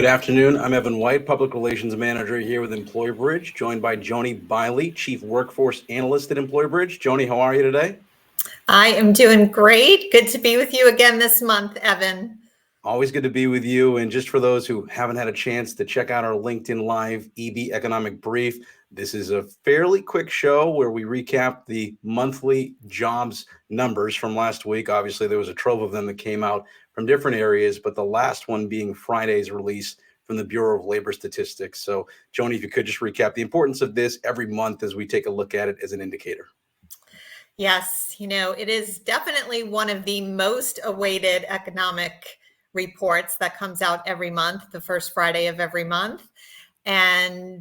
Good afternoon. I'm Evan White, Public Relations Manager here with EmployerBridge, joined by Joni Biley, Chief Workforce Analyst at EmployerBridge. Joni, how are you today? I am doing great. Good to be with you again this month, Evan. Always good to be with you. And just for those who haven't had a chance to check out our LinkedIn Live EB Economic Brief, this is a fairly quick show where we recap the monthly jobs numbers from last week. Obviously, there was a trove of them that came out from different areas, but the last one being Friday's release from the Bureau of Labor Statistics. So, Joni, if you could just recap the importance of this every month as we take a look at it as an indicator. Yes, it is definitely one of the most awaited economic reports that comes out every month, the first Friday of every month. And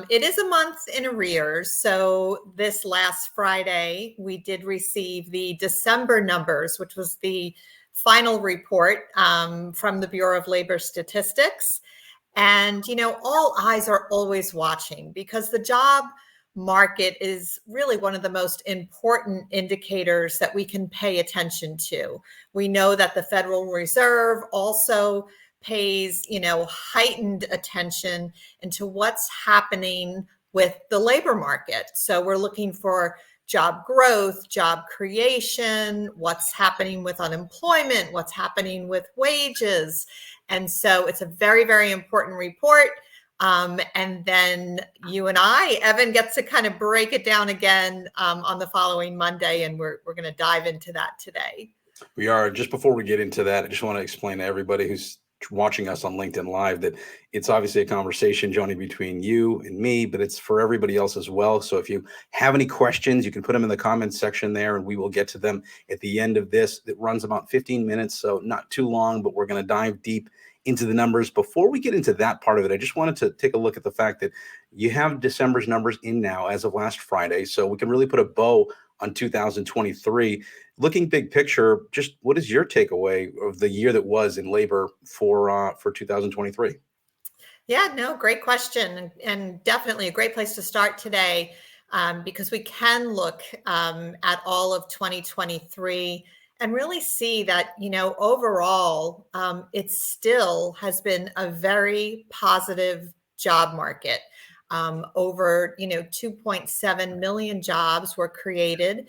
it is a month in arrears. So this last Friday, we did receive the December numbers, which was the final report from the Bureau of Labor Statistics. And, all eyes are always watching because the job market is really one of the most important indicators that we can pay attention to. We know that the Federal Reserve also pays, heightened attention into what's happening with the labor market. So we're looking for job growth, job creation, what's happening with unemployment, what's happening with wages. And so it's a very, very important report. And then you and I, Evan, gets to kind of break it down again on the following Monday, and we're going to dive into that today. We are. Just before we get into that, I just want to explain to everybody who's watching us on LinkedIn Live that it's obviously a conversation, Joni, between you and me, but it's for everybody else as well. So if you have any questions, you can put them in the comments section there, and we will get to them at the end of this. It runs about 15 minutes, so not too long, but we're going to dive deep into the numbers. Before we get into that part of it, I just wanted to take a look at the fact that you have December's numbers in now as of last Friday, so we can really put a bow on 2023. Looking big picture, just what is your takeaway of the year that was in labor for 2023? Yeah, no, great question, and definitely a great place to start today because we can look at all of 2023 and really see that, overall, it still has been a very positive job market. Over, 2.7 million jobs were created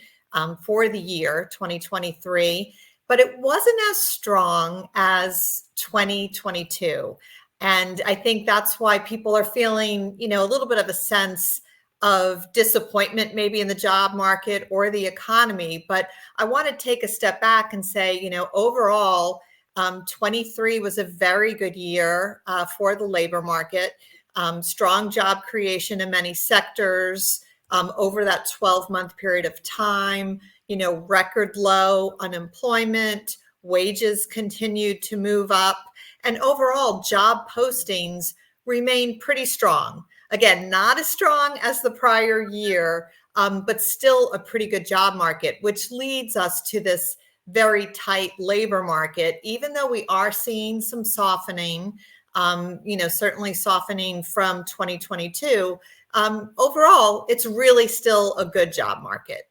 for the year 2023, but it wasn't as strong as 2022. And I think that's why people are feeling, a little bit of a sense of disappointment maybe in the job market or the economy. But I want to take a step back and say, overall, 23 was a very good year for the labor market. Strong job creation in many sectors over that 12-month period of time, record low unemployment, wages continued to move up, and overall job postings remain pretty strong. Again, not as strong as the prior year, but still a pretty good job market, which leads us to this very tight labor market, even though we are seeing some softening, certainly softening from 2022. Overall, it's really still a good job market.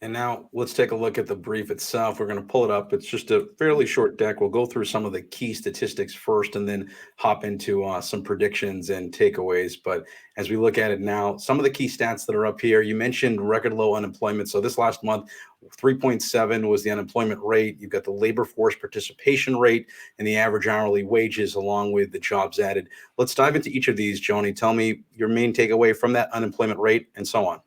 And now let's take a look at the brief itself. We're going to pull it up. It's just a fairly short deck. We'll go through some of the key statistics first and then hop into some predictions and takeaways. But as we look at it now, some of the key stats that are up here, you mentioned record low unemployment. So this last month, 3.7 was the unemployment rate. You've got the labor force participation rate and the average hourly wages along with the jobs added. Let's dive into each of these, Joni. Tell me your main takeaway from that unemployment rate and so on.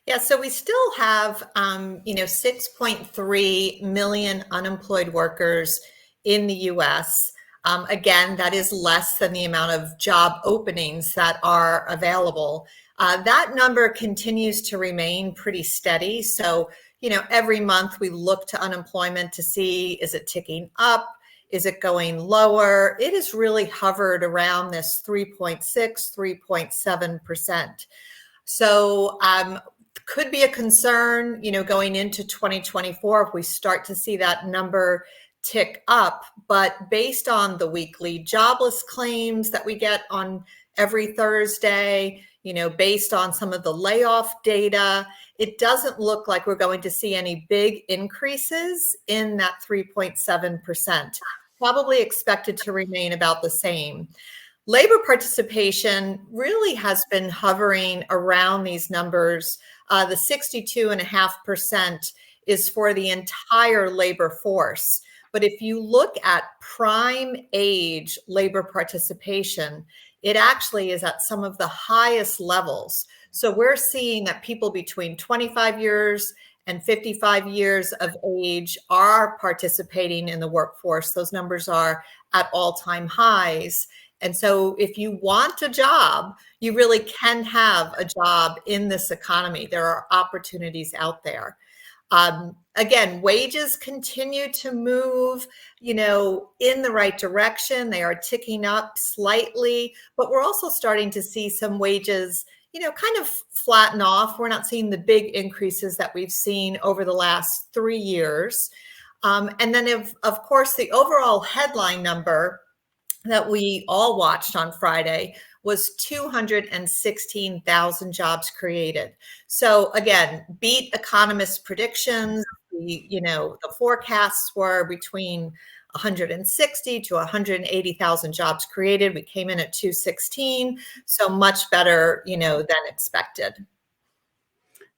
Yeah, so we still have, 6.3 million unemployed workers in the U.S. Again, that is less than the amount of job openings that are available. That number continues to remain pretty steady. So, every month we look to unemployment to see, is it ticking up? Is it going lower? It has really hovered around this 3.6, 3.7%. So, could be a concern, going into 2024 if we start to see that number tick up. But based on the weekly jobless claims that we get on every Thursday, based on some of the layoff data, it doesn't look like we're going to see any big increases in that 3.7%. probably expected to remain about the same. Labor participation really has been hovering around these numbers. The 62.5% is for the entire labor force. But if you look at prime age labor participation, it actually is at some of the highest levels. So we're seeing that people between 25 years and 55 years of age are participating in the workforce. Those numbers are at all-time highs. And so if you want a job, you really can have a job in this economy. There are opportunities out there. Again, wages continue to move, in the right direction. They are ticking up slightly, but we're also starting to see some wages, kind of flatten off. We're not seeing the big increases that we've seen over the last 3 years. And then, of course, the overall headline number that we all watched on Friday was 216,000 jobs created. So again, beat economists' predictions. The forecasts were between 160 to 180,000 jobs created. We came in at 216, so much better, than expected.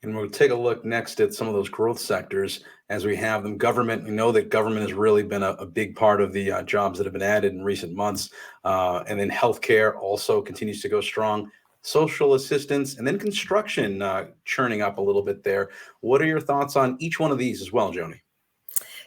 And we'll take a look next at some of those growth sectors as we have them. Government, we know that government has really been a big part of the jobs that have been added in recent months. And then healthcare also continues to go strong. Social assistance, and then construction churning up a little bit there. What are your thoughts on each one of these as well, Joni?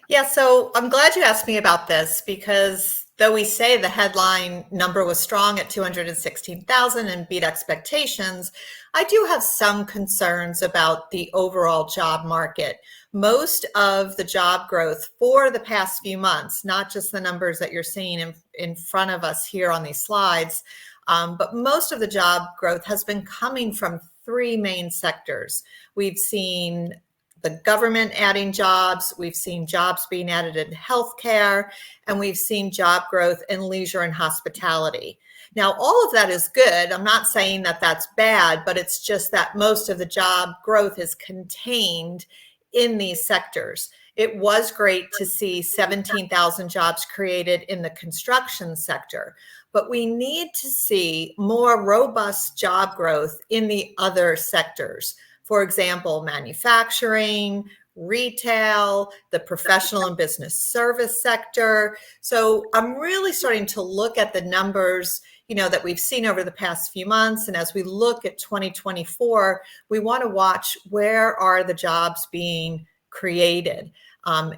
Yeah, so I'm glad you asked me about this, because though we say the headline number was strong at 216,000 and beat expectations, I do have some concerns about the overall job market. Most of the job growth for the past few months, not just the numbers that you're seeing in front of us here on these slides, but most of the job growth has been coming from three main sectors. We've seen the government adding jobs, we've seen jobs being added in healthcare, and we've seen job growth in leisure and hospitality. Now, all of that is good. I'm not saying that that's bad, but it's just that most of the job growth is contained in these sectors. It was great to see 17,000 jobs created in the construction sector, but we need to see more robust job growth in the other sectors. For example, manufacturing, retail, the professional and business service sector. So I'm really starting to look at the numbers, that we've seen over the past few months. And as we look at 2024, we want to watch where are the jobs being created.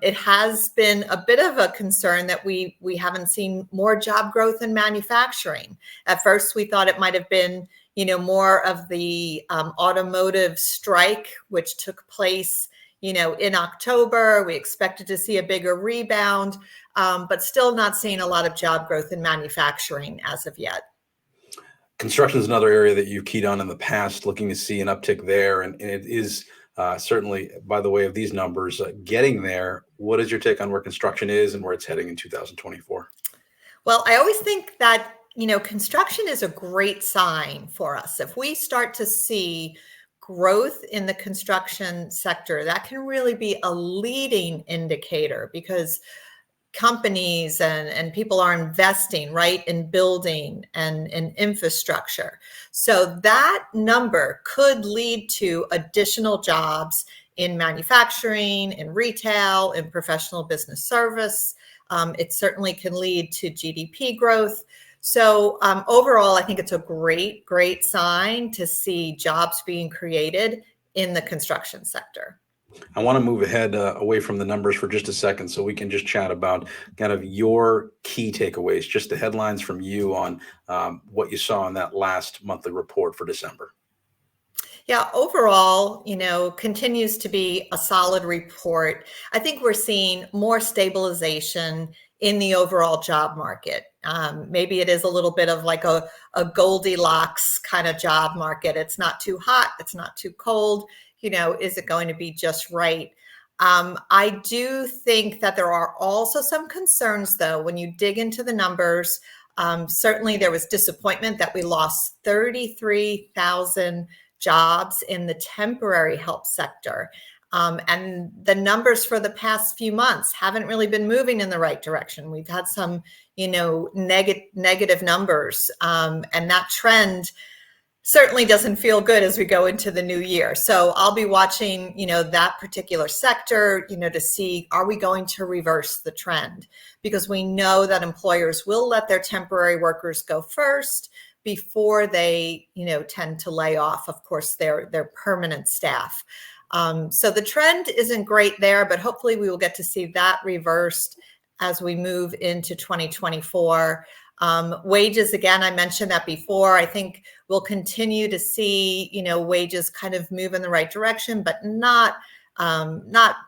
It has been a bit of a concern that we haven't seen more job growth in manufacturing. At first, we thought it might have been more of the automotive strike, which took place, in October. We expected to see a bigger rebound, but still not seeing a lot of job growth in manufacturing as of yet. Construction is another area that you've keyed on in the past, looking to see an uptick there. And it is certainly, by the way of these numbers, getting there. What is your take on where construction is and where it's heading in 2024? Well, I always think that construction is a great sign for us. If we start to see growth in the construction sector, that can really be a leading indicator, because companies and people are investing, right, in building and in infrastructure. So that number could lead to additional jobs in manufacturing, in retail, in professional business service. It certainly can lead to GDP growth. So overall, I think it's a great, great sign to see jobs being created in the construction sector. I want to move ahead away from the numbers for just a second so we can just chat about kind of your key takeaways, just the headlines from you on what you saw in that last monthly report for December. Yeah, overall, continues to be a solid report. I think we're seeing more stabilization in the overall job market. Maybe it is a little bit of like a Goldilocks kind of job market. It's not too hot, it's not too cold. Is it going to be just right? I do think that there are also some concerns, though, when you dig into the numbers. Certainly there was disappointment that we lost 33,000 jobs in the temporary help sector. And the numbers for the past few months haven't really been moving in the right direction. We've had some, negative numbers, and that trend certainly doesn't feel good as we go into the new year. So I'll be watching, that particular sector, to see, are we going to reverse the trend? Because we know that employers will let their temporary workers go first before they, tend to lay off, of course, their permanent staff. So the trend isn't great there, but hopefully we will get to see that reversed as we move into 2024. Wages, again, I mentioned that before. I think we'll continue to see, wages kind of move in the right direction, but not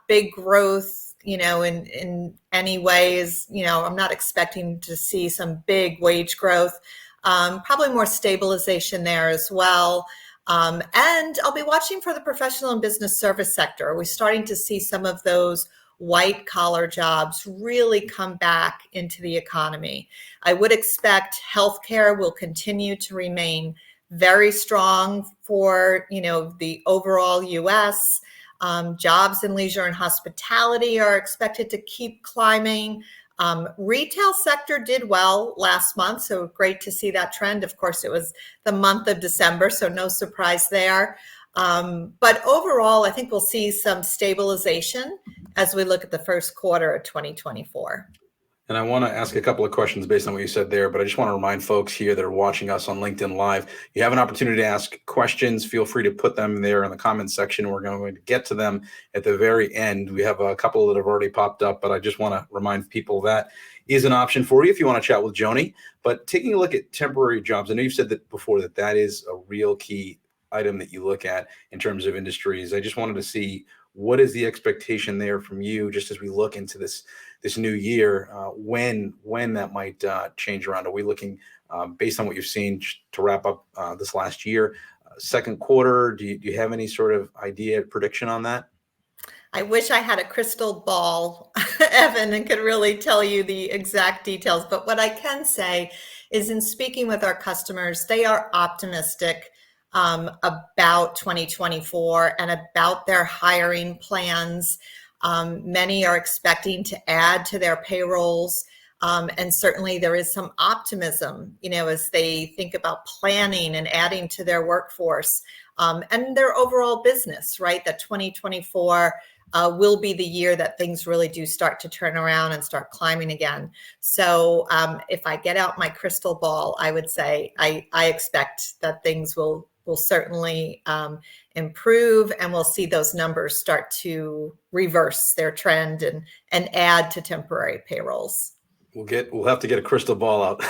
big growth, in any ways. I'm not expecting to see some big wage growth. Probably more stabilization there as well. And I'll be watching for the professional and business service sector. Are we starting to see some of those white collar jobs really come back into the economy? I would expect healthcare will continue to remain very strong for, the overall US. Jobs in leisure and hospitality are expected to keep climbing. Retail sector did well last month, so great to see that trend. Of course, it was the month of December, so no surprise there. But overall, I think we'll see some stabilization as we look at the first quarter of 2024. And I want to ask a couple of questions based on what you said there, but I just want to remind folks here that are watching us on LinkedIn Live, you have an opportunity to ask questions. Feel free to put them there in the comments section. We're going to get to them at the very end. We have a couple that have already popped up, but I just want to remind people that is an option for you if you want to chat with Joni. But taking a look at temporary jobs, I know you've said that before, that is a real key item that you look at in terms of industries. I just wanted to see, what is the expectation there from you, just as we look into this new year, when that might change around? Are we looking, based on what you've seen to wrap up this last year, second quarter? Do you have any sort of idea, prediction on that? I wish I had a crystal ball, Evan, and could really tell you the exact details. But what I can say is, in speaking with our customers, they are optimistic about 2024 and about their hiring plans. Many are expecting to add to their payrolls. And certainly there is some optimism, as they think about planning and adding to their workforce and their overall business, right? That 2024 will be the year that things really do start to turn around and start climbing again. So if I get out my crystal ball, I would say I expect that things will certainly improve, and we'll see those numbers start to reverse their trend and add to temporary payrolls. We'll have to get a crystal ball out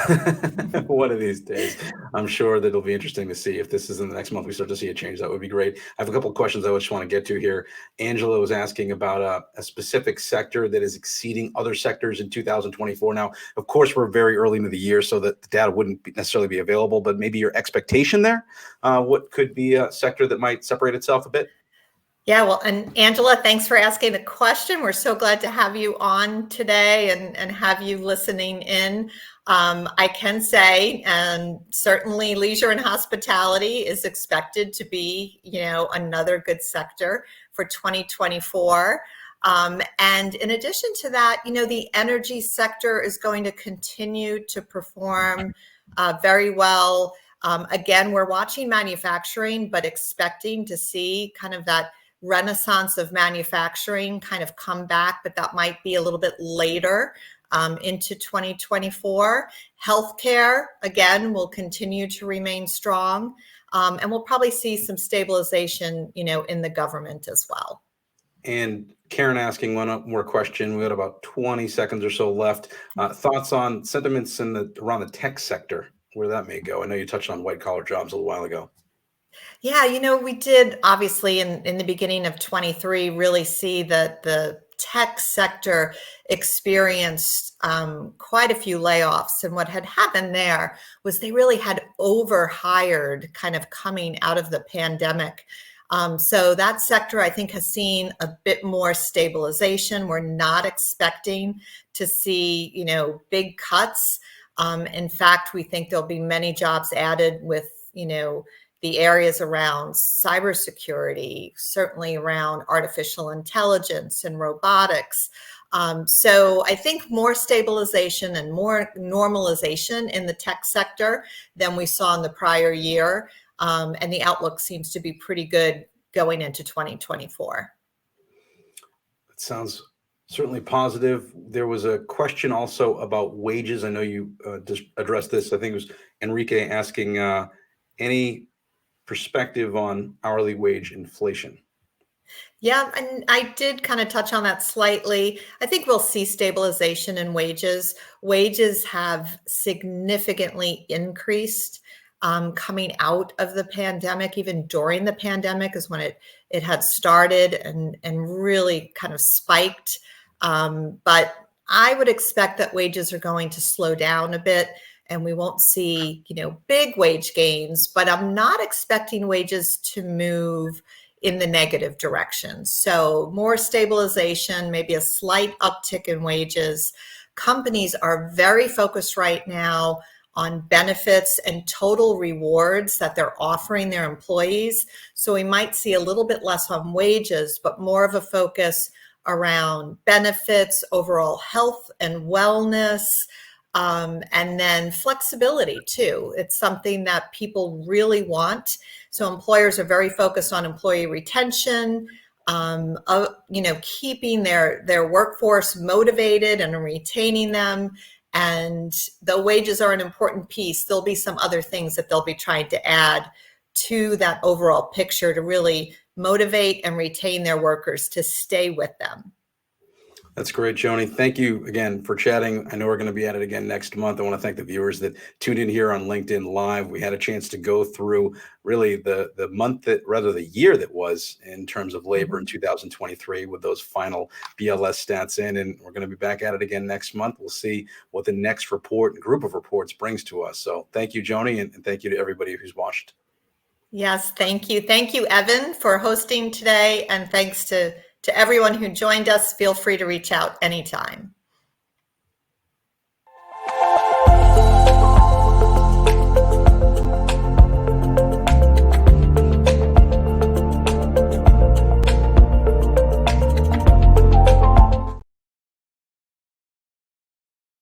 one of these days. I'm sure that it'll be interesting to see if this is in the next month we start to see a change. That would be great. I have a couple of questions I just want to get to here. Angela was asking about a specific sector that is exceeding other sectors in 2024. Now, of course, we're very early into the year, so that the data wouldn't necessarily be available, but maybe your expectation there, what could be a sector that might separate itself a bit? Yeah, well, and Angela, thanks for asking the question. We're so glad to have you on today and have you listening in. I can say, and certainly leisure and hospitality is expected to be, another good sector for 2024. And in addition to that, the energy sector is going to continue to perform very well. Again, we're watching manufacturing, but expecting to see kind of that renaissance of manufacturing kind of come back, but that might be a little bit later into 2024. Healthcare, again, will continue to remain strong. And we'll probably see some stabilization, in the government as well. And Karen asking one more question. We got about 20 seconds or so left. Thoughts on sentiments around the tech sector, where that may go? I know you touched on white collar jobs a little while ago. Yeah, we did obviously in the beginning of 23 really see that the tech sector experienced quite a few layoffs. And what had happened there was they really had overhired kind of coming out of the pandemic. So that sector, I think, has seen a bit more stabilization. We're not expecting to see, big cuts. In fact, we think there'll be many jobs added with, the areas around cybersecurity, certainly around artificial intelligence and robotics. So I think more stabilization and more normalization in the tech sector than we saw in the prior year. And the outlook seems to be pretty good going into 2024. It sounds certainly positive. There was a question also about wages. I know you just addressed this. I think it was Enrique asking any perspective on hourly wage inflation. Yeah, and I did kind of touch on that slightly. I think we'll see stabilization in wages. Wages have significantly increased coming out of the pandemic. Even during the pandemic is when it had started and really kind of spiked. But I would expect that wages are going to slow down a bit, and we won't see, big wage gains. But I'm not expecting wages to move in the negative direction. So more stabilization, maybe a slight uptick in wages. Companies are very focused right now on benefits and total rewards that they're offering their employees. So we might see a little bit less on wages, but more of a focus around benefits, overall health and wellness, and then flexibility too. It's something that people really want. So employers are very focused on employee retention, keeping their workforce motivated and retaining them. And the wages are an important piece. There'll be some other things that they'll be trying to add to that overall picture to really motivate and retain their workers to stay with them. That's great, Joni. Thank you again for chatting. I know we're going to be at it again next month. I want to thank the viewers that tuned in here on LinkedIn Live. We had a chance to go through really the year that was in terms of labor in 2023 with those final BLS stats in, and we're going to be back at it again next month. We'll see what the next group of reports brings to us. So thank you, Joni, and thank you to everybody who's watched. Yes, thank you. Thank you, Evan, for hosting today, and thanks to everyone who joined us. Feel free to reach out anytime.